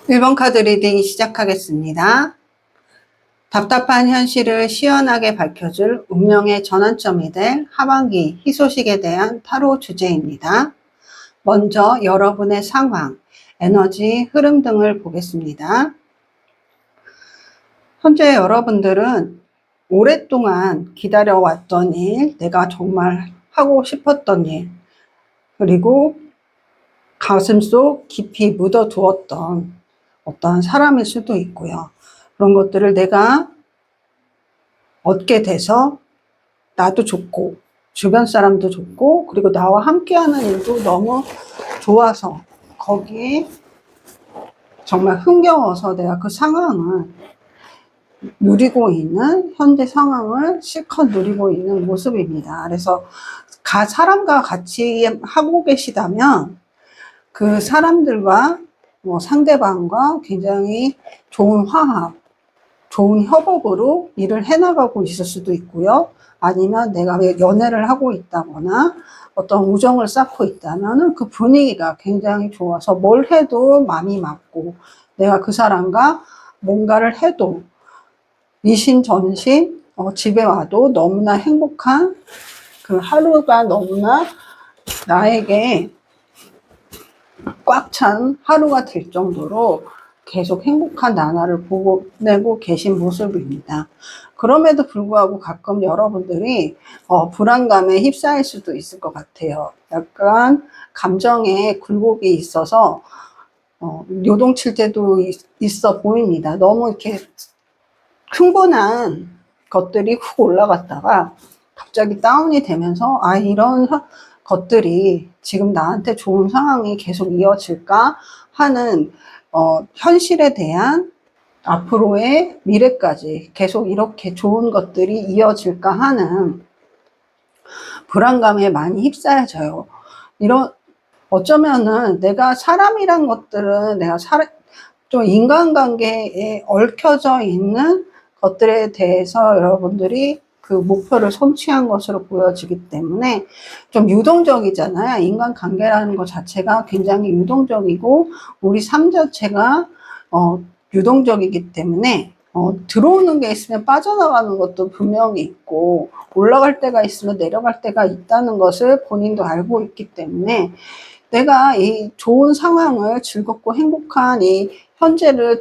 1번 카드 리딩 시작하겠습니다. 답답한 현실을 시원하게 밝혀줄 운명의 전환점이 될 하반기 희소식에 대한 타로 주제입니다. 먼저 여러분의 상황, 에너지, 흐름 등을 보겠습니다. 현재 여러분들은 오랫동안 기다려왔던 일, 내가 정말 하고 싶었던 일, 그리고 가슴속 깊이 묻어두었던 어떠한 사람일 수도 있고요. 그런 것들을 내가 얻게 돼서 나도 좋고 주변 사람도 좋고 그리고 나와 함께하는 일도 너무 좋아서 거기에 정말 흥겨워서 내가 그 상황을 누리고 있는 현재 상황을 실컷 누리고 있는 모습입니다. 그래서 사람과 같이 하고 계시다면 그 사람들과 상대방과 굉장히 좋은 화합, 좋은 협업으로 일을 해나가고 있을 수도 있고요. 아니면 내가 연애를 하고 있다거나 어떤 우정을 쌓고 있다면 그 분위기가 굉장히 좋아서 뭘 해도 마음이 맞고 내가 그 사람과 뭔가를 해도 이신전신 집에 와도 너무나 행복한 그 하루가 너무나 나에게 꽉 찬 하루가 될 정도로 계속 행복한 나날을 보내고 계신 모습입니다. 그럼에도 불구하고 가끔 여러분들이 불안감에 휩싸일 수도 있을 것 같아요. 약간 감정에 굴곡이 있어서 요동칠 때도 있어 보입니다. 너무 이렇게 흥분한 것들이 훅 올라갔다가 갑자기 다운이 되면서 이런 것들이 지금 나한테 좋은 상황이 계속 이어질까 하는 현실에 대한 앞으로의 미래까지 계속 이렇게 좋은 것들이 이어질까 하는 불안감에 많이 휩싸여져요. 어쩌면은 내가 사람이란 것들은 내가 좀 인간관계에 얽혀져 있는 것들에 대해서 여러분들이 그 목표를 성취한 것으로 보여지기 때문에 좀 유동적이잖아요. 인간관계라는 것 자체가 굉장히 유동적이고 우리 삶 자체가 유동적이기 때문에 들어오는 게 있으면 빠져나가는 것도 분명히 있고 올라갈 때가 있으면 내려갈 때가 있다는 것을 본인도 알고 있기 때문에 내가 이 좋은 상황을 즐겁고 행복한 이 현재를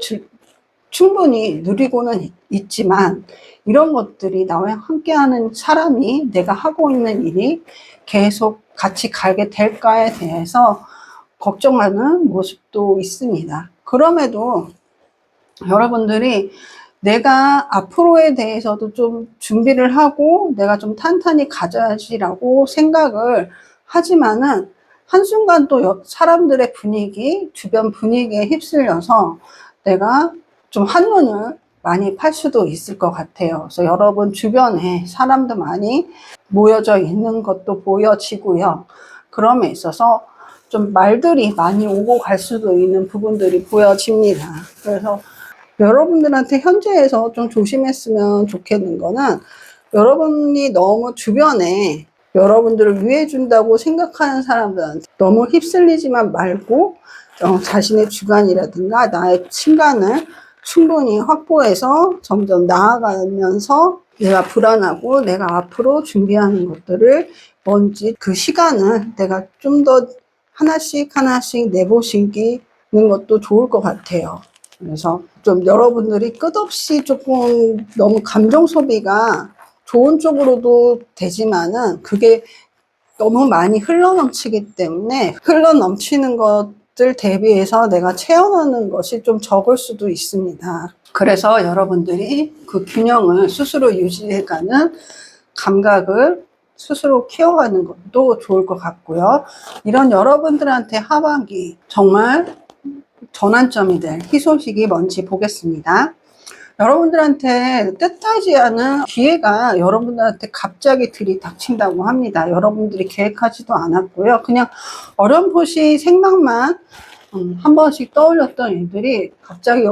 충분히 누리고는 있지만 이런 것들이 나와 함께하는 사람이 내가 하고 있는 일이 계속 같이 가게 될까에 대해서 걱정하는 모습도 있습니다. 그럼에도 여러분들이 내가 앞으로에 대해서도 좀 준비를 하고 내가 좀 탄탄히 가져야지라고 생각을 하지만은 한순간 또 사람들의 분위기, 주변 분위기에 휩쓸려서 내가 좀 한눈을 많이 팔 수도 있을 것 같아요. 그래서 여러분 주변에 사람도 많이 모여져 있는 것도 보여지고요. 그럼에 있어서 좀 말들이 많이 오고 갈 수도 있는 부분들이 보여집니다. 그래서 여러분들한테 현재에서 좀 조심했으면 좋겠는 거는 여러분이 너무 주변에 여러분들을 위해준다고 생각하는 사람들한테 너무 휩쓸리지만 말고 자신의 주관이라든가 나의 신간을 충분히 확보해서 점점 나아가면서 내가 불안하고 내가 앞으로 준비하는 것들을 뭔지 그 시간을 내가 좀 더 하나씩 내보시는 것도 좋을 것 같아요. 그래서 좀 여러분들이 끝없이 조금 너무 감정 소비가 좋은 쪽으로도 되지만은 그게 너무 많이 흘러넘치기 때문에 흘러넘치는 것들 대비해서 내가 채워넣는 것이 좀 적을 수도 있습니다. 그래서 여러분들이 그 균형을 스스로 유지해가는 감각을 스스로 키워가는 것도 좋을 것 같고요. 이런 여러분들한테 하반기 정말 전환점이 될 희소식이 뭔지 보겠습니다. 여러분들한테 뜻하지 않은 기회가 여러분들한테 갑자기 들이닥친다고 합니다. 여러분들이 계획하지도 않았고요. 그냥 어렴풋이 생각만 한 번씩 떠올렸던 일들이 갑자기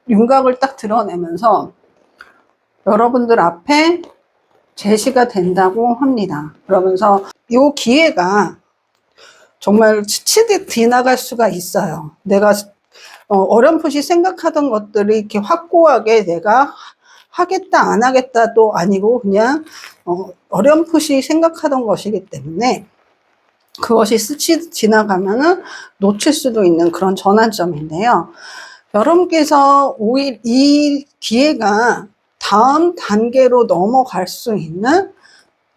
윤곽을 딱 드러내면서 여러분들 앞에 제시가 된다고 합니다. 그러면서 이 기회가 정말 스치듯 지나갈 수가 있어요. 내가 어렴풋이 생각하던 것들이 이렇게 확고하게 내가 하겠다 안 하겠다도 아니고 그냥 어렴풋이 생각하던 것이기 때문에 그것이 스치 지나가면은 놓칠 수도 있는 그런 전환점인데요. 여러분께서 오히려 이 기회가 다음 단계로 넘어갈 수 있는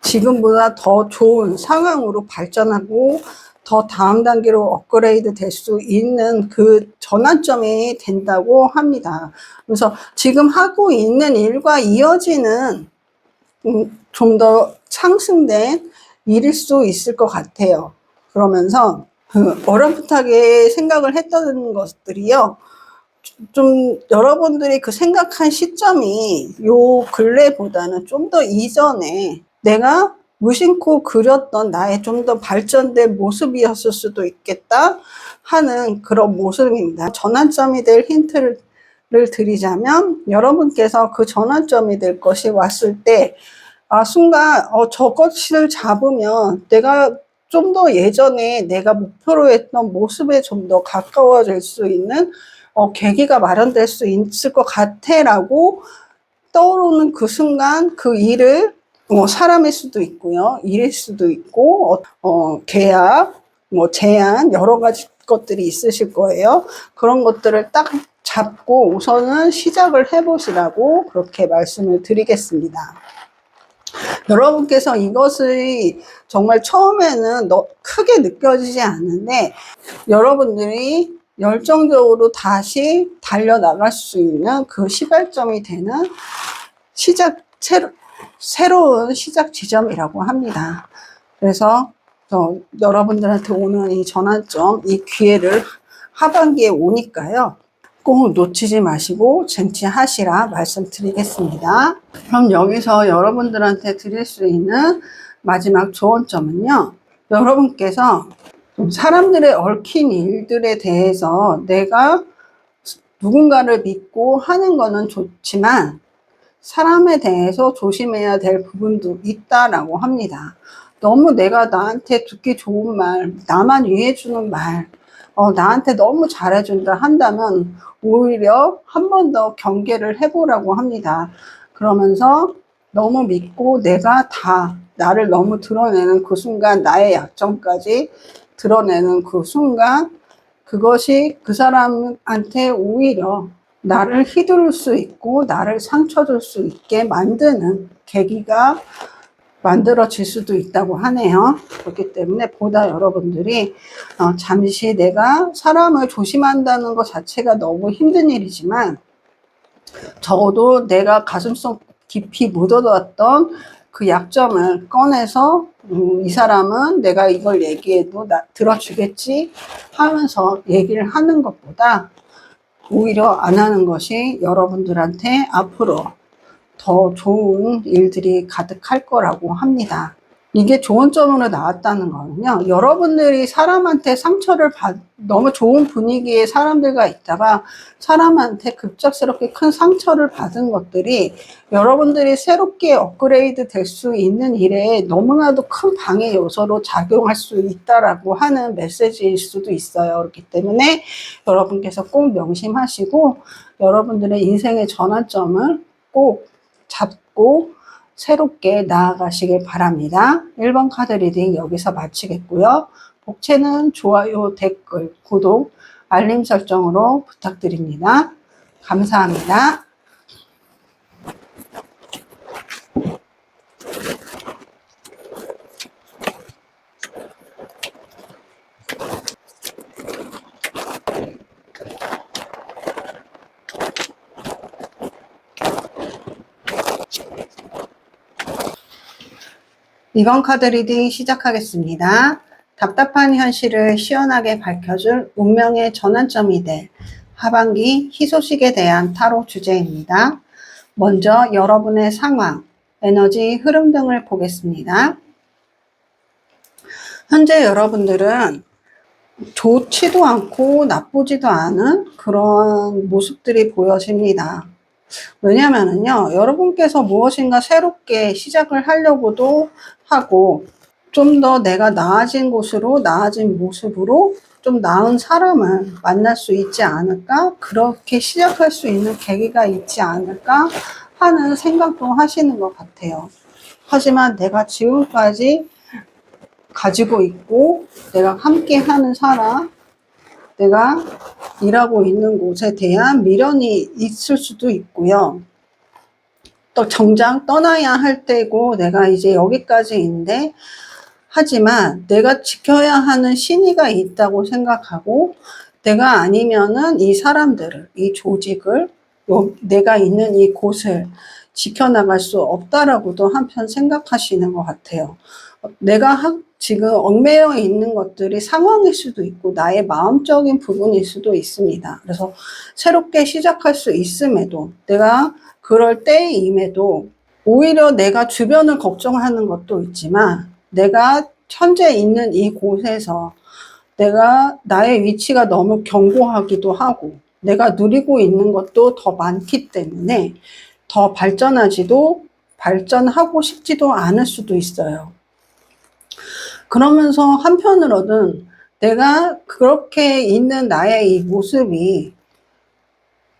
지금보다 더 좋은 상황으로 발전하고 더 다음 단계로 업그레이드 될 수 있는 그 전환점이 된다고 합니다. 그래서 지금 하고 있는 일과 이어지는 좀 더 상승된 일일 수 있을 것 같아요. 그러면서 어렴풋하게 생각을 했던 것들이요. 좀 여러분들이 그 생각한 시점이 요 근래보다는 좀 더 이전에 내가 무심코 그렸던 나의 좀 더 발전된 모습이었을 수도 있겠다 하는 그런 모습입니다. 전환점이 될 힌트를 드리자면 여러분께서 그 전환점이 될 것이 왔을 때 순간 저것을 잡으면 내가 좀 더 예전에 내가 목표로 했던 모습에 좀 더 가까워질 수 있는 계기가 마련될 수 있을 것 같아 라고 떠오르는 그 순간 그 일을 사람일 수도 있고요. 일일 수도 있고 계약, 제안 여러 가지 것들이 있으실 거예요. 그런 것들을 딱 잡고 우선은 시작을 해보시라고 그렇게 말씀을 드리겠습니다. 여러분께서 이것을 정말 처음에는 크게 느껴지지 않는데 여러분들이 열정적으로 다시 달려나갈 수 있는 그 시발점이 되는 새로운 시작 지점이라고 합니다. 그래서 여러분들한테 오는 이 전환점, 이 기회를 하반기에 오니까요. 꼭 놓치지 마시고 쟁취하시라 말씀드리겠습니다. 그럼 여기서 여러분들한테 드릴 수 있는 마지막 조언점은요. 여러분께서 사람들의 얽힌 일들에 대해서 내가 누군가를 믿고 하는 거는 좋지만 사람에 대해서 조심해야 될 부분도 있다라고 합니다. 너무 내가 나한테 듣기 좋은 말, 나만 위해주는 말, 나한테 너무 잘해준다 한다면 오히려 한 번 더 경계를 해보라고 합니다. 그러면서 너무 믿고 내가 다 나를 너무 드러내는 그 순간 나의 약점까지 드러내는 그 순간 그것이 그 사람한테 오히려 나를 휘두를 수 있고 나를 상처 줄 수 있게 만드는 계기가 만들어질 수도 있다고 하네요. 그렇기 때문에 보다 여러분들이 잠시 내가 사람을 조심한다는 것 자체가 너무 힘든 일이지만 적어도 내가 가슴속 깊이 묻어뒀던 그 약점을 꺼내서 이 사람은 내가 이걸 얘기해도 들어주겠지 하면서 얘기를 하는 것보다 오히려 안 하는 것이 여러분들한테 앞으로 더 좋은 일들이 가득할 거라고 합니다. 이게 좋은 점으로 나왔다는 거는요. 여러분들이 사람한테 상처를 너무 좋은 분위기의 사람들과 있다가 사람한테 급작스럽게 큰 상처를 받은 것들이 여러분들이 새롭게 업그레이드 될 수 있는 일에 너무나도 큰 방해 요소로 작용할 수 있다라고 하는 메시지일 수도 있어요. 그렇기 때문에 여러분께서 꼭 명심하시고 여러분들의 인생의 전환점을 꼭 잡고 새롭게 나아가시길 바랍니다. 1번 카드 리딩 여기서 마치겠고요. 복채는 좋아요, 댓글, 구독, 알림 설정으로 부탁드립니다. 감사합니다. 이번 카드 리딩 시작하겠습니다. 답답한 현실을 시원하게 밝혀줄 운명의 전환점이 될 하반기 희소식에 대한 타로 주제입니다. 먼저 여러분의 상황, 에너지 흐름 등을 보겠습니다. 현재 여러분들은 좋지도 않고 나쁘지도 않은 그런 모습들이 보여집니다. 왜냐면은요, 여러분께서 무엇인가 새롭게 시작을 하려고도 하고, 좀 더 내가 나아진 곳으로, 나아진 모습으로 좀 나은 사람을 만날 수 있지 않을까? 그렇게 시작할 수 있는 계기가 있지 않을까? 하는 생각도 하시는 것 같아요. 하지만 내가 지금까지 가지고 있고, 내가 함께 하는 사람, 내가 일하고 있는 곳에 대한 미련이 있을 수도 있고요. 또 정작 떠나야 할 때고 내가 이제 여기까지인데, 하지만 내가 지켜야 하는 신의가 있다고 생각하고, 내가 아니면은 이 사람들을, 이 조직을, 내가 있는 이 곳을 지켜나갈 수 없다라고도 한편 생각하시는 것 같아요. 내가 지금 얽매여 있는 것들이 상황일 수도 있고 나의 마음적인 부분일 수도 있습니다. 그래서 새롭게 시작할 수 있음에도, 내가 그럴 때임에도 오히려 내가 주변을 걱정하는 것도 있지만, 내가 현재 있는 이 곳에서 내가 나의 위치가 너무 견고하기도 하고, 내가 누리고 있는 것도 더 많기 때문에 더 발전하고 싶지도 않을 수도 있어요. 그러면서 한편으로는 내가 그렇게 있는 나의 이 모습이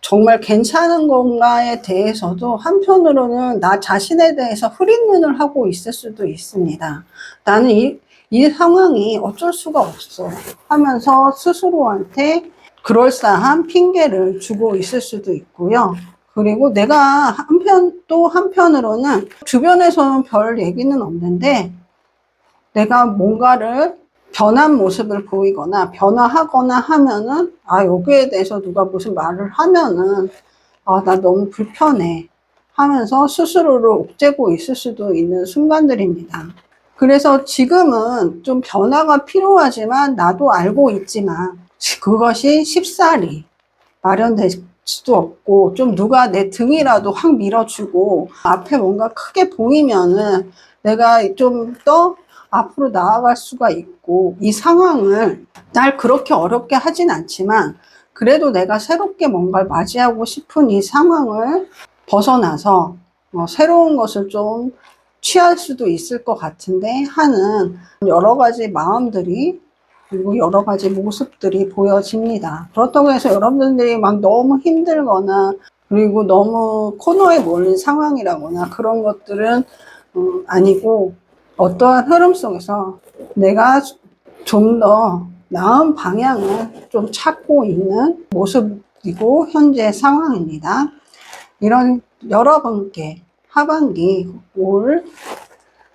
정말 괜찮은 건가에 대해서도 한편으로는 나 자신에 대해서 흐린 눈을 하고 있을 수도 있습니다. 나는 이 상황이 어쩔 수가 없어 하면서 스스로한테 그럴싸한 핑계를 주고 있을 수도 있고요. 그리고 내가 또 한편으로는 주변에서는 별 얘기는 없는데, 내가 뭔가를 변한 모습을 보이거나 변화하거나 하면은, 여기에 대해서 누가 무슨 말을 하면은, 나 너무 불편해 하면서 스스로를 옥죄고 있을 수도 있는 순간들입니다. 그래서 지금은 좀 변화가 필요하지만, 나도 알고 있지만 그것이 쉽사리 마련될 수도 없고, 좀 누가 내 등이라도 확 밀어주고 앞에 뭔가 크게 보이면은 내가 좀 더 앞으로 나아갈 수가 있고, 이 상황을 날 그렇게 어렵게 하진 않지만 그래도 내가 새롭게 뭔가를 맞이하고 싶은 이 상황을 벗어나서 새로운 것을 좀 취할 수도 있을 것 같은데 하는 여러 가지 마음들이, 그리고 여러 가지 모습들이 보여집니다. 그렇다고 해서 여러분들이 막 너무 힘들거나 그리고 너무 코너에 몰린 상황이라거나 그런 것들은 아니고, 어떠한 흐름 속에서 내가 좀 더 나은 방향을 좀 찾고 있는 모습이고 현재 상황입니다. 이런 여러분께 하반기 올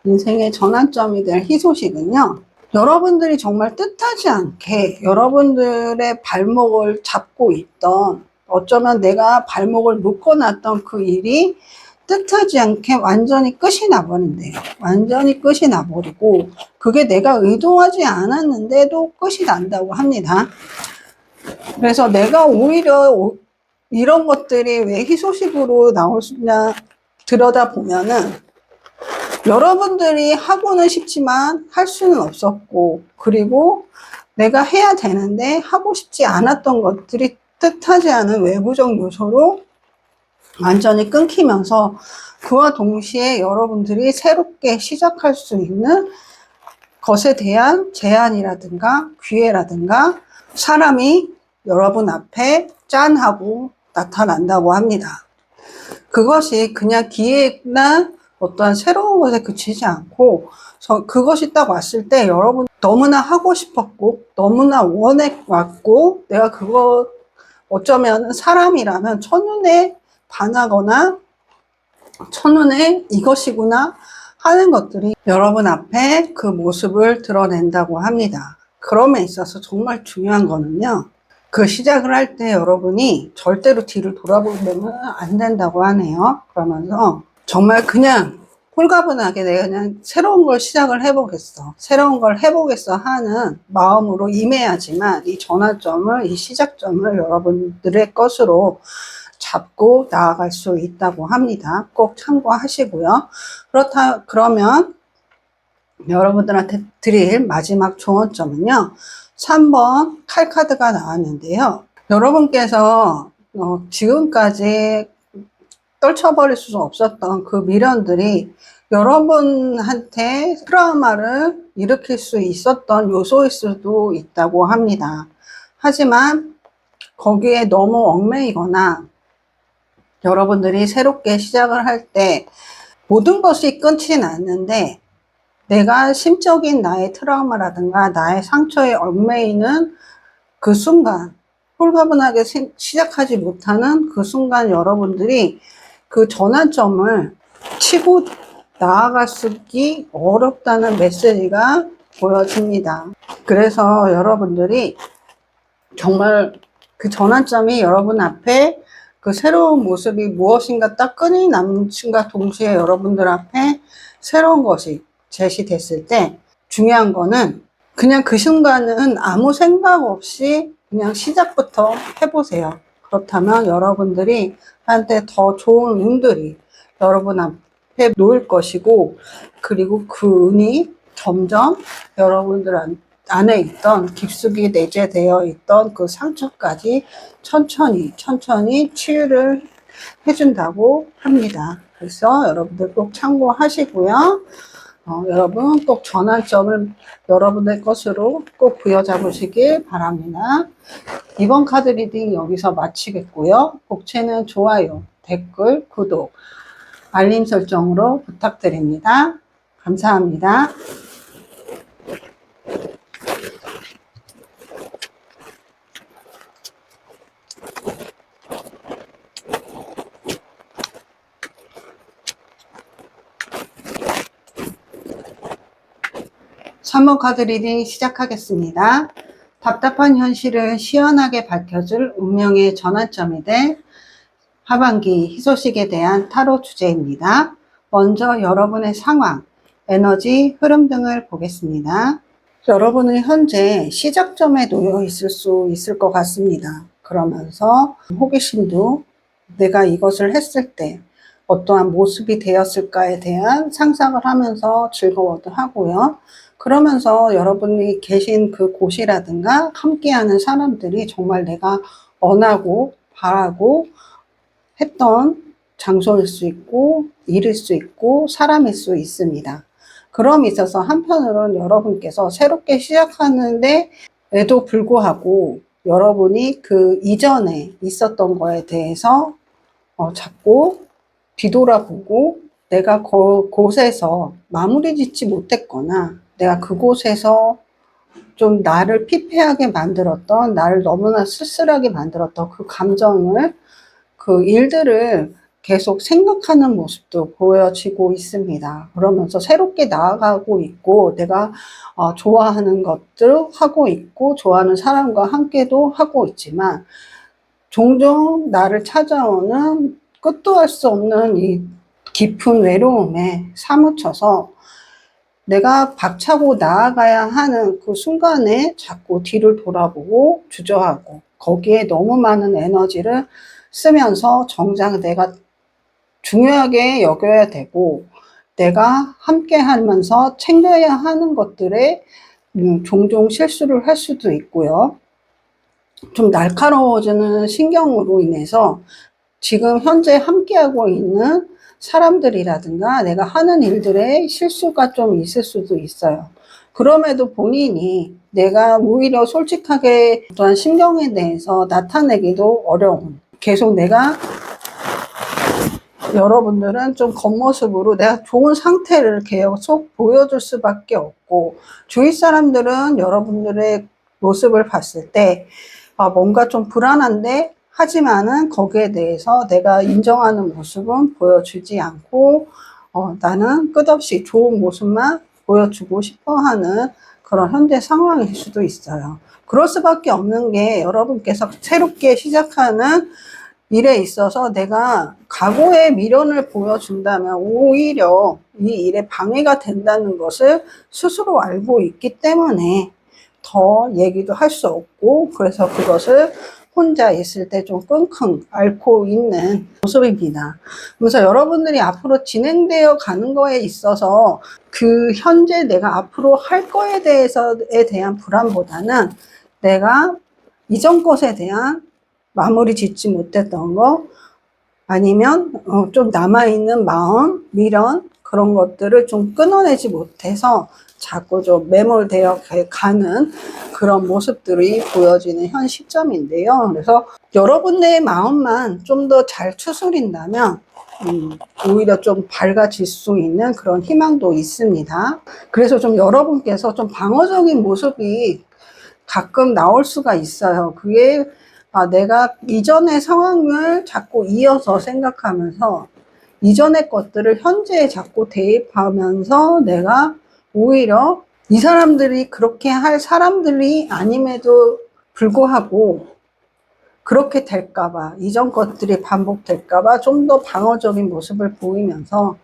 인생의 전환점이 될 희소식은요, 여러분들이 정말 뜻하지 않게 여러분들의 발목을 잡고 있던, 어쩌면 내가 발목을 묶어놨던 그 일이 뜻하지 않게 완전히 끝이 나버린대요. 완전히 끝이 나버리고, 그게 내가 의도하지 않았는데도 끝이 난다고 합니다. 그래서 내가 오히려 이런 것들이 왜 희소식으로 나오냐 들여다보면은, 여러분들이 하고는 싶지만 할 수는 없었고, 그리고 내가 해야 되는데 하고 싶지 않았던 것들이 뜻하지 않은 외부적 요소로 완전히 끊기면서, 그와 동시에 여러분들이 새롭게 시작할 수 있는 것에 대한 제안이라든가 기회라든가 사람이 여러분 앞에 짠 하고 나타난다고 합니다. 그것이 그냥 기회나 어떠한 새로운 것에 그치지 않고, 그것이 딱 왔을 때 여러분 너무나 하고 싶었고 너무나 원해왔고, 내가 그거 어쩌면 사람이라면 첫눈에 반하거나 첫눈에 이것이구나 하는 것들이 여러분 앞에 그 모습을 드러낸다고 합니다. 그럼에 있어서 정말 중요한 거는요, 그 시작을 할 때 여러분이 절대로 뒤를 돌아보면 안 된다고 하네요. 그러면서 정말 그냥 홀가분하게 내가 그냥 새로운 걸 시작을 해보겠어, 새로운 걸 해보겠어 하는 마음으로 임해야지만 이 전환점을, 이 시작점을 여러분들의 것으로 잡고 나아갈 수 있다고 합니다. 꼭 참고하시고요. 그러면 여러분들한테 드릴 마지막 조언점은요, 3번 칼카드가 나왔는데요. 여러분께서 지금까지 떨쳐버릴 수 없었던 그 미련들이 여러분한테 트라우마를 일으킬 수 있었던 요소일 수도 있다고 합니다. 하지만 거기에 너무 얽매이거나 여러분들이 새롭게 시작을 할 때 모든 것이 끊지는 않는데 내가 심적인 나의 트라우마라든가 나의 상처에 얽매이는 그 순간, 홀가분하게 시작하지 못하는 그 순간 여러분들이 그 전환점을 치고 나아가기 어렵다는 메시지가 보여집니다. 그래서 여러분들이 정말 그 전환점이 여러분 앞에 그 새로운 모습이 무엇인가 딱 끈이 남친과 동시에 여러분들 앞에 새로운 것이 제시됐을 때 중요한 거는 그냥 그 순간은 아무 생각 없이 그냥 시작부터 해보세요. 그렇다면 여러분들이 한테 더 좋은 운들이 여러분 앞에 놓일 것이고, 그리고 그 운이 점점 여러분들 안에 있던 깊숙이 내재되어 있던 그 상처까지 천천히 치유를 해준다고 합니다. 그래서 여러분들 꼭 참고하시고요. 여러분 꼭 전환점을 여러분의 것으로 꼭 부여잡으시길 바랍니다. 이번 카드 리딩 여기서 마치겠고요. 복채는 좋아요, 댓글, 구독, 알림 설정으로 부탁드립니다. 감사합니다. 3번 카드 리딩 시작하겠습니다. 답답한 현실을 시원하게 밝혀줄 운명의 전환점이 될 하반기 희소식에 대한 타로 주제입니다. 먼저 여러분의 상황, 에너지, 흐름 등을 보겠습니다. 여러분은 현재 시작점에 놓여 있을 수 있을 것 같습니다. 그러면서 호기심도 내가 이것을 했을 때 어떠한 모습이 되었을까에 대한 상상을 하면서 즐거워도 하고요. 그러면서 여러분이 계신 그 곳이라든가 함께하는 사람들이 정말 내가 원하고 바라고 했던 장소일 수 있고 일일 수 있고 사람일 수 있습니다. 그럼에 있어서 한편으로는 여러분께서 새롭게 시작하는데 에도 불구하고 여러분이 그 이전에 있었던 거에 대해서 자꾸 뒤돌아보고 내가 그곳에서 마무리 짓지 못했거나 내가 그곳에서 좀 나를 피폐하게 만들었던, 나를 너무나 쓸쓸하게 만들었던 그 감정을, 그 일들을 계속 생각하는 모습도 보여지고 있습니다. 그러면서 새롭게 나아가고 있고 내가 좋아하는 것들 하고 있고 좋아하는 사람과 함께도 하고 있지만 종종 나를 찾아오는 끝도 할 수 없는 이 깊은 외로움에 사무쳐서 내가 박차고 나아가야 하는 그 순간에 자꾸 뒤를 돌아보고 주저하고 거기에 너무 많은 에너지를 쓰면서 정작 내가 중요하게 여겨야 되고 내가 함께 하면서 챙겨야 하는 것들에 종종 실수를 할 수도 있고요. 좀 날카로워지는 신경으로 인해서 지금 현재 함께하고 있는 사람들이라든가 내가 하는 일들에 실수가 좀 있을 수도 있어요. 그럼에도 본인이 내가 오히려 솔직하게 어떠한 심경에 대해서 나타내기도 어려운, 계속 내가 여러분들은 좀 겉모습으로 내가 좋은 상태를 계속 보여줄 수밖에 없고 주위 사람들은 여러분들의 모습을 봤을 때 뭔가 좀 불안한데 하지만은 거기에 대해서 내가 인정하는 모습은 보여주지 않고 나는 끝없이 좋은 모습만 보여주고 싶어하는 그런 현재 상황일 수도 있어요. 그럴 수밖에 없는 게 여러분께서 새롭게 시작하는 일에 있어서 내가 각오의 미련을 보여준다면 오히려 이 일에 방해가 된다는 것을 스스로 알고 있기 때문에 더 얘기도 할 수 없고 그래서 그것을 혼자 있을 때 좀 끙끙 앓고 있는 모습입니다. 그래서 여러분들이 앞으로 진행되어 가는 거에 있어서 그 현재 내가 앞으로 할 거에 대해서에 대한 불안보다는 내가 이전 것에 대한 마무리 짓지 못했던 거 아니면 좀 남아있는 마음, 미련 그런 것들을 좀 끊어내지 못해서 자꾸 좀 매몰되어 가는 그런 모습들이 보여지는 현 시점인데요. 그래서 여러분의 마음만 좀 더 잘 추스린다면 오히려 좀 밝아질 수 있는 그런 희망도 있습니다. 그래서 좀 여러분께서 좀 방어적인 모습이 가끔 나올 수가 있어요. 그게 내가 이전의 상황을 자꾸 이어서 생각하면서 이전의 것들을 현재에 자꾸 대입하면서 내가 오히려 이 사람들이 그렇게 할 사람들이 아님에도 불구하고 그렇게 될까봐, 이전 것들이 반복될까봐 좀 더 방어적인 모습을 보이면서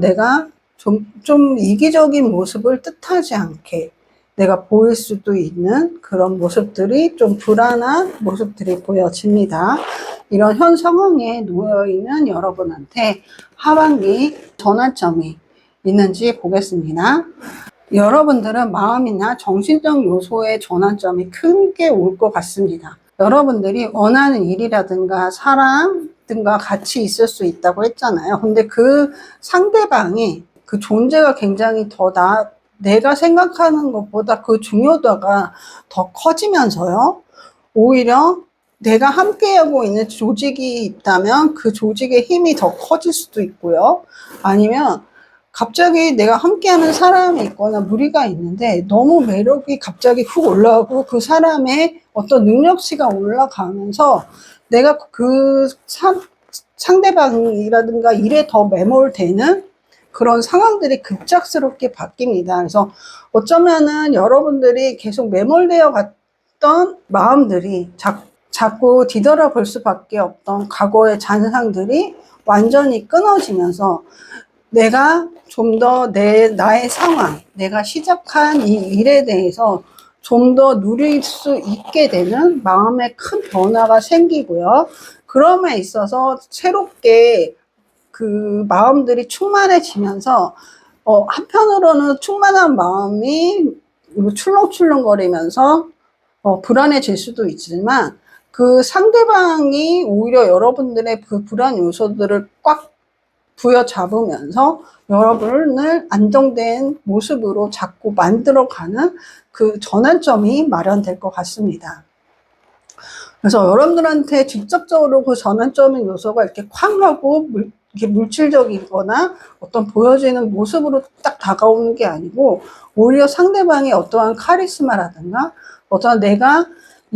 내가 좀 이기적인 모습을 뜻하지 않게 내가 보일 수도 있는 그런 모습들이 좀 불안한 모습들이 보여집니다. 이런 현 상황에 놓여있는 여러분한테 하반기 전환점이 있는지 보겠습니다. 여러분들은 마음이나 정신적 요소의 전환점이 크게 올 것 같습니다. 여러분들이 원하는 일이라든가 사람 등과 같이 있을 수 있다고 했잖아요. 근데 그 상대방이 그 존재가 굉장히 내가 생각하는 것보다 그 중요도가 더 커지면서요. 오히려 내가 함께하고 있는 조직이 있다면 그 조직의 힘이 더 커질 수도 있고요. 아니면 갑자기 내가 함께하는 사람이 있거나 무리가 있는데 너무 매력이 갑자기 훅 올라오고 그 사람의 어떤 능력치가 올라가면서 내가 그 상대방이라든가 일에 더 매몰되는 그런 상황들이 급작스럽게 바뀝니다. 그래서 어쩌면은 여러분들이 계속 매몰되어 갔던 마음들이 자꾸 뒤돌아볼 수밖에 없던 과거의 잔상들이 완전히 끊어지면서 내가 좀 더 나의 상황, 내가 시작한 이 일에 대해서 좀 더 누릴 수 있게 되는 마음의 큰 변화가 생기고요. 그럼에 있어서 새롭게 그 마음들이 충만해지면서 한편으로는 충만한 마음이 출렁출렁거리면서 불안해질 수도 있지만 그 상대방이 오히려 여러분들의 그 불안 요소들을 꽉 부여잡으면서 여러분을 안정된 모습으로 자꾸 만들어가는 그 전환점이 마련될 것 같습니다. 그래서 여러분들한테 직접적으로 그 전환점의 요소가 이렇게 쾅 하고 이렇게 물질적이거나 어떤 보여지는 모습으로 딱 다가오는 게 아니고 오히려 상대방의 어떠한 카리스마라든가 어떠한 내가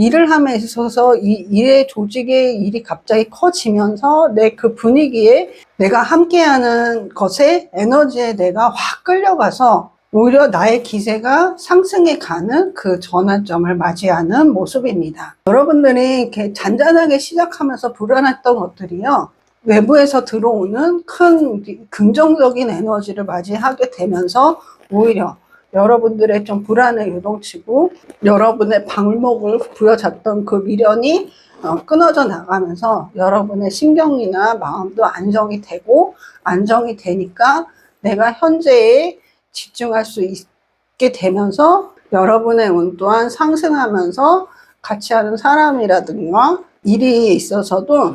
일을 함에 있어서 이 일의 조직의 일이 갑자기 커지면서 내 그 분위기에 내가 함께하는 것에 에너지에 내가 확 끌려가서 오히려 나의 기세가 상승해 가는 그 전환점을 맞이하는 모습입니다. 여러분들이 이렇게 잔잔하게 시작하면서 불안했던 것들이요. 외부에서 들어오는 큰 긍정적인 에너지를 맞이하게 되면서 오히려 여러분들의 좀 불안을 요동치고 여러분의 방목을 부여잡던 그 미련이 끊어져 나가면서 여러분의 신경이나 마음도 안정이 되고 안정이 되니까 내가 현재에 집중할 수 있게 되면서 여러분의 운 또한 상승하면서 같이 하는 사람이라든가 일이 있어서도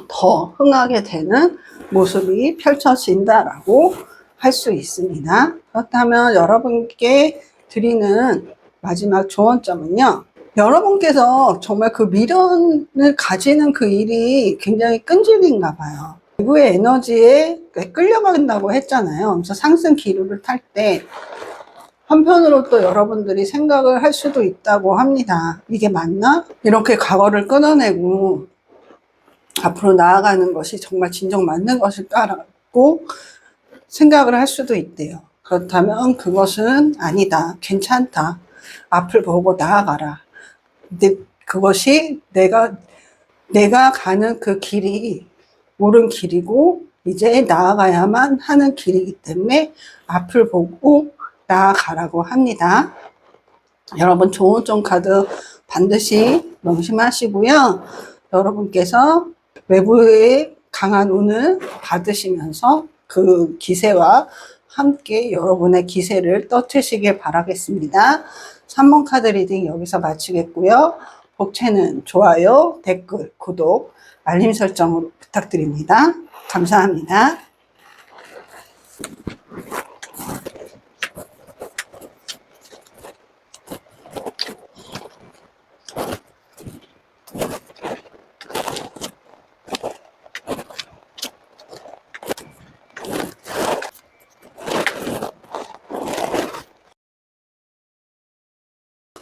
더 흥하게 되는 모습이 펼쳐진다라고 할 수 있습니다. 그렇다면 여러분께 드리는 마지막 조언점은요. 여러분께서 정말 그 미련을 가지는 그 일이 굉장히 끈질긴가 봐요. 외부의 에너지에 끌려간다고 했잖아요. 그래서 상승 기류를 탈 때 한편으로 또 여러분들이 생각을 할 수도 있다고 합니다. 이게 맞나? 이렇게 과거를 끊어내고 앞으로 나아가는 것이 정말 진정 맞는 것일까라고 생각을 할 수도 있대요. 그렇다면 그것은 아니다. 괜찮다. 앞을 보고 나아가라. 근데 그것이 내가 가는 그 길이 옳은 길이고 이제 나아가야만 하는 길이기 때문에 앞을 보고 나아가라고 합니다. 여러분 좋은 카드 반드시 명심하시고요. 여러분께서 외부의 강한 운을 받으시면서 그 기세와 함께 여러분의 기세를 떨치시길 바라겠습니다. 3번 카드 리딩 여기서 마치겠고요. 복채는 좋아요, 댓글, 구독, 알림 설정으로 부탁드립니다. 감사합니다.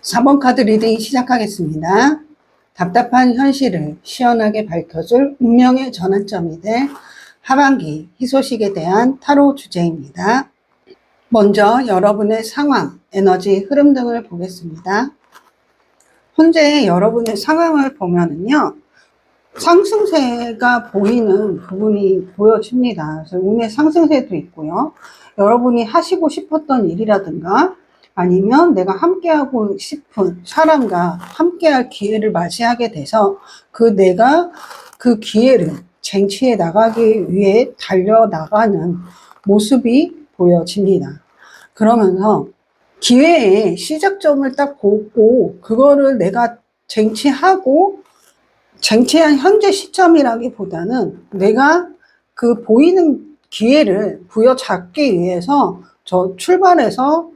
4번 카드 리딩 시작하겠습니다. 답답한 현실을 시원하게 밝혀줄 운명의 전환점이 될 하반기 희소식에 대한 타로 주제입니다. 먼저 여러분의 상황, 에너지 흐름 등을 보겠습니다. 현재 여러분의 상황을 보면은요, 상승세가 보이는 부분이 보여집니다. 그래서 운의 상승세도 있고요. 여러분이 하시고 싶었던 일이라든가 아니면 내가 함께하고 싶은 사람과 함께할 기회를 맞이하게 돼서 내가 그 기회를 쟁취해 나가기 위해 달려나가는 모습이 보여집니다. 그러면서 기회의 시작점을 딱 보고 그거를 내가 쟁취한 현재 시점이라기보다는 내가 그 보이는 기회를 부여잡기 위해서 출발해서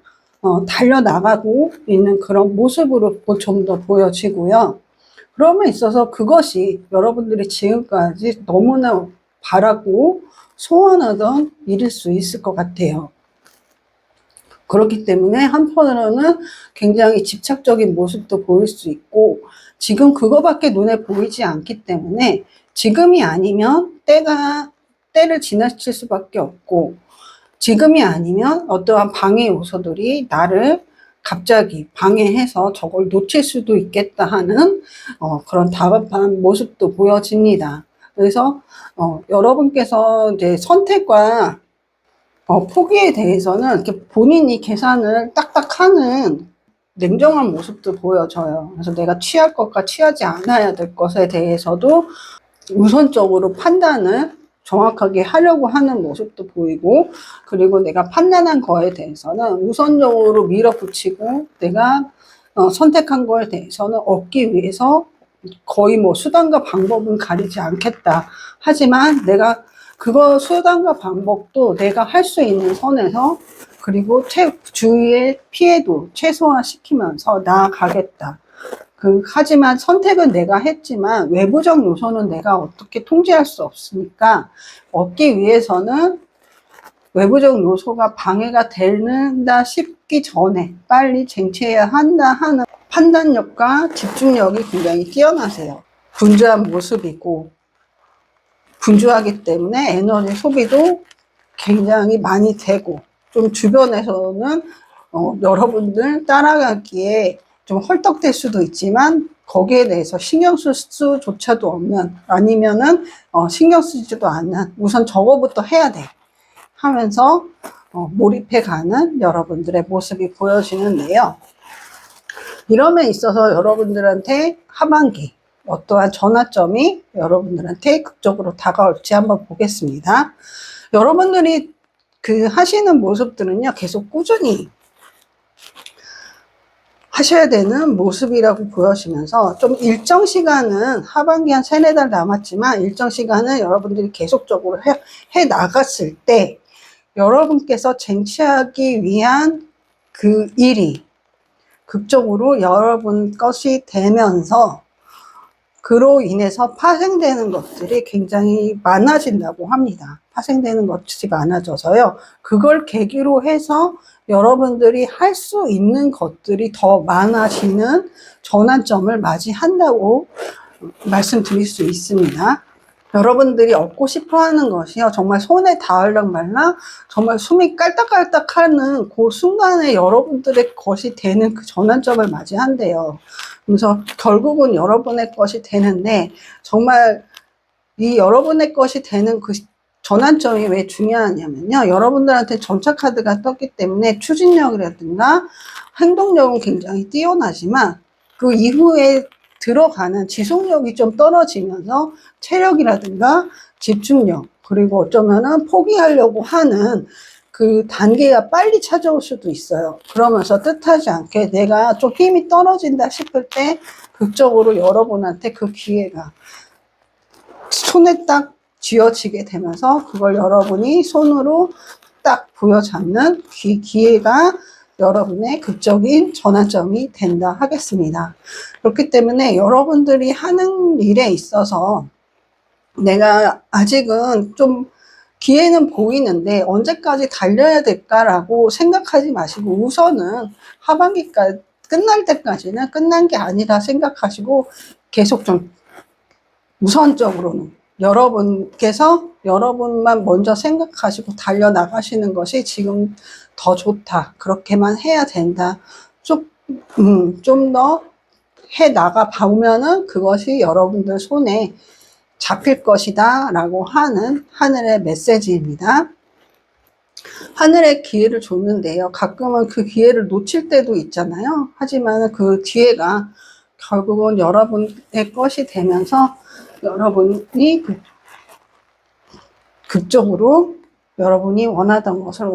달려나가고 있는 그런 모습으로 좀 더 보여지고요. 그럼에 있어서 그것이 여러분들이 지금까지 너무나 바라고 소원하던 일일 수 있을 것 같아요. 그렇기 때문에 한편으로는 굉장히 집착적인 모습도 보일 수 있고, 지금 그거밖에 눈에 보이지 않기 때문에 지금이 아니면 때를 지나칠 수밖에 없고, 지금이 아니면 어떠한 방해 요소들이 나를 갑자기 방해해서 저걸 놓칠 수도 있겠다 하는 그런 다급한 모습도 보여집니다. 그래서 여러분께서 이제 선택과 포기에 대해서는 이렇게 본인이 계산을 딱딱 하는 냉정한 모습도 보여져요. 그래서 내가 취할 것과 취하지 않아야 될 것에 대해서도 우선적으로 판단을 정확하게 하려고 하는 모습도 보이고, 그리고 내가 판단한 거에 대해서는 우선적으로 밀어붙이고 내가 선택한 거에 대해서는 얻기 위해서 거의 뭐 수단과 방법은 가리지 않겠다. 하지만 내가 그거 수단과 방법도 내가 할 수 있는 선에서, 그리고 주위의 피해도 최소화시키면서 나아가겠다. 하지만 선택은 내가 했지만 외부적 요소는 내가 어떻게 통제할 수 없으니까 얻기 위해서는 외부적 요소가 방해가 된다 싶기 전에 빨리 쟁취해야 한다 하는 판단력과 집중력이 굉장히 뛰어나세요. 분주한 모습이고, 분주하기 때문에 에너지 소비도 굉장히 많이 되고, 좀 주변에서는 여러분들 따라가기에 좀 헐떡될 수도 있지만 거기에 대해서 신경 쓸 수조차도 없는, 아니면은 신경 쓰지도 않는, 우선 저거부터 해야 돼 하면서 몰입해가는 여러분들의 모습이 보여지는데요. 이러면 있어서 여러분들한테 하반기 어떠한 전환점이 여러분들한테 극적으로 다가올지 한번 보겠습니다. 여러분들이 하시는 모습들은요, 계속 꾸준히 하셔야 되는 모습이라고 보여지면서, 좀 일정 시간은 하반기 한 3-4달 남았지만 일정 시간은 여러분들이 계속적으로 해 나갔을 때 여러분께서 쟁취하기 위한 그 일이 극적으로 여러분 것이 되면서 그로 인해서 파생되는 것들이 굉장히 많아진다고 합니다. 파생되는 것이 많아져서요, 그걸 계기로 해서 여러분들이 할 수 있는 것들이 더 많아지는 전환점을 맞이한다고 말씀드릴 수 있습니다. 여러분들이 얻고 싶어 하는 것이요, 정말 손에 닿으려 말라 정말 숨이 깔딱깔딱 하는 그 순간에 여러분들의 것이 되는 그 전환점을 맞이한대요. 그래서 결국은 여러분의 것이 되는데, 정말 이 여러분의 것이 되는 그 전환점이 왜 중요하냐면요, 여러분들한테 전차 카드가 떴기 때문에 추진력이라든가 행동력은 굉장히 뛰어나지만 그 이후에 들어가는 지속력이 좀 떨어지면서 체력이라든가 집중력, 그리고 어쩌면은 포기하려고 하는 그 단계가 빨리 찾아올 수도 있어요. 그러면서 뜻하지 않게 내가 좀 힘이 떨어진다 싶을 때 극적으로 여러분한테 그 기회가 손에 딱 쥐어지게 되면서 그걸 여러분이 손으로 딱 부여잡는 기회가 여러분의 극적인 전환점이 된다 하겠습니다. 그렇기 때문에 여러분들이 하는 일에 있어서 내가 아직은 좀 기회는 보이는데 언제까지 달려야 될까라고 생각하지 마시고 우선은 하반기까지 끝날 때까지는 끝난 게 아니라 생각하시고 계속 좀 우선적으로는 여러분께서 여러분만 먼저 생각하시고 달려나가시는 것이 지금 더 좋다. 그렇게만 해야 된다. 좀 더 해 나가 보면은 그것이 여러분들 손에 잡힐 것이다 라고 하는 하늘의 메시지입니다. 하늘의 기회를 줬는데요. 가끔은 그 기회를 놓칠 때도 있잖아요. 하지만 그 기회가 결국은 여러분의 것이 되면서 여러분이 극적으로 여러분이 원하던 것을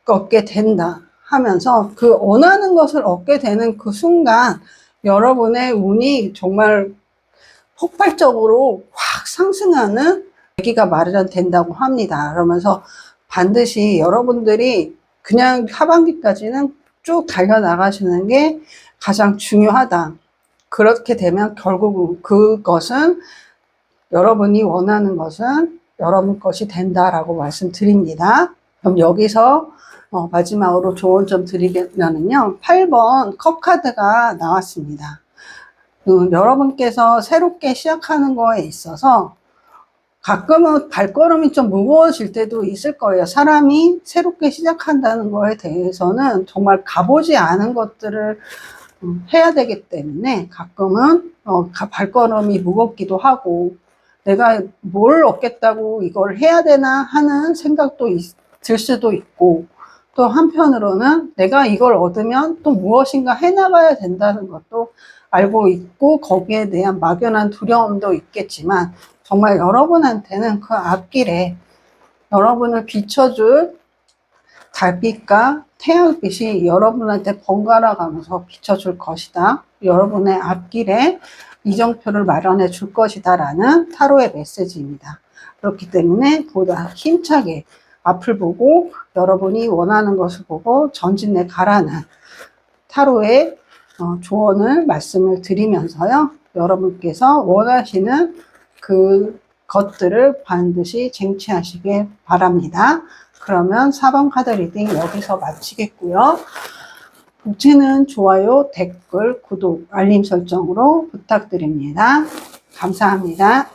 얻게 된다 하면서 그 원하는 것을 얻게 되는 그 순간 여러분의 운이 정말 폭발적으로 확 상승하는 계기가 마련된다고 합니다. 그러면서 반드시 여러분들이 그냥 하반기까지는 쭉 달려나가시는 게 가장 중요하다. 그렇게 되면 결국 그것은 여러분이 원하는 것은 여러분 것이 된다라고 말씀드립니다. 그럼 여기서 마지막으로 조언 좀 드리면은요. 8번 컵 카드가 나왔습니다. 여러분께서 새롭게 시작하는 거에 있어서 가끔은 발걸음이 좀 무거워질 때도 있을 거예요. 사람이 새롭게 시작한다는 거에 대해서는 정말 가보지 않은 것들을 해야 되기 때문에 가끔은 발걸음이 무겁기도 하고 내가 뭘 얻겠다고 이걸 해야 되나 하는 생각도 들 수도 있고 또 한편으로는 내가 이걸 얻으면 또 무엇인가 해나가야 된다는 것도 알고 있고 거기에 대한 막연한 두려움도 있겠지만 정말 여러분한테는 그 앞길에 여러분을 비춰줄 달빛과 태양빛이 여러분한테 번갈아 가면서 비춰줄 것이다. 여러분의 앞길에 이정표를 마련해 줄 것이다 라는 타로의 메시지입니다. 그렇기 때문에 보다 힘차게 앞을 보고 여러분이 원하는 것을 보고 전진해 가라는 타로의 조언을 말씀을 드리면서요. 여러분께서 원하시는 그 것들을 반드시 쟁취하시길 바랍니다. 그러면 4번 카드 리딩 여기서 마치겠고요. 복지는 좋아요, 댓글, 구독, 알림 설정으로 부탁드립니다. 감사합니다.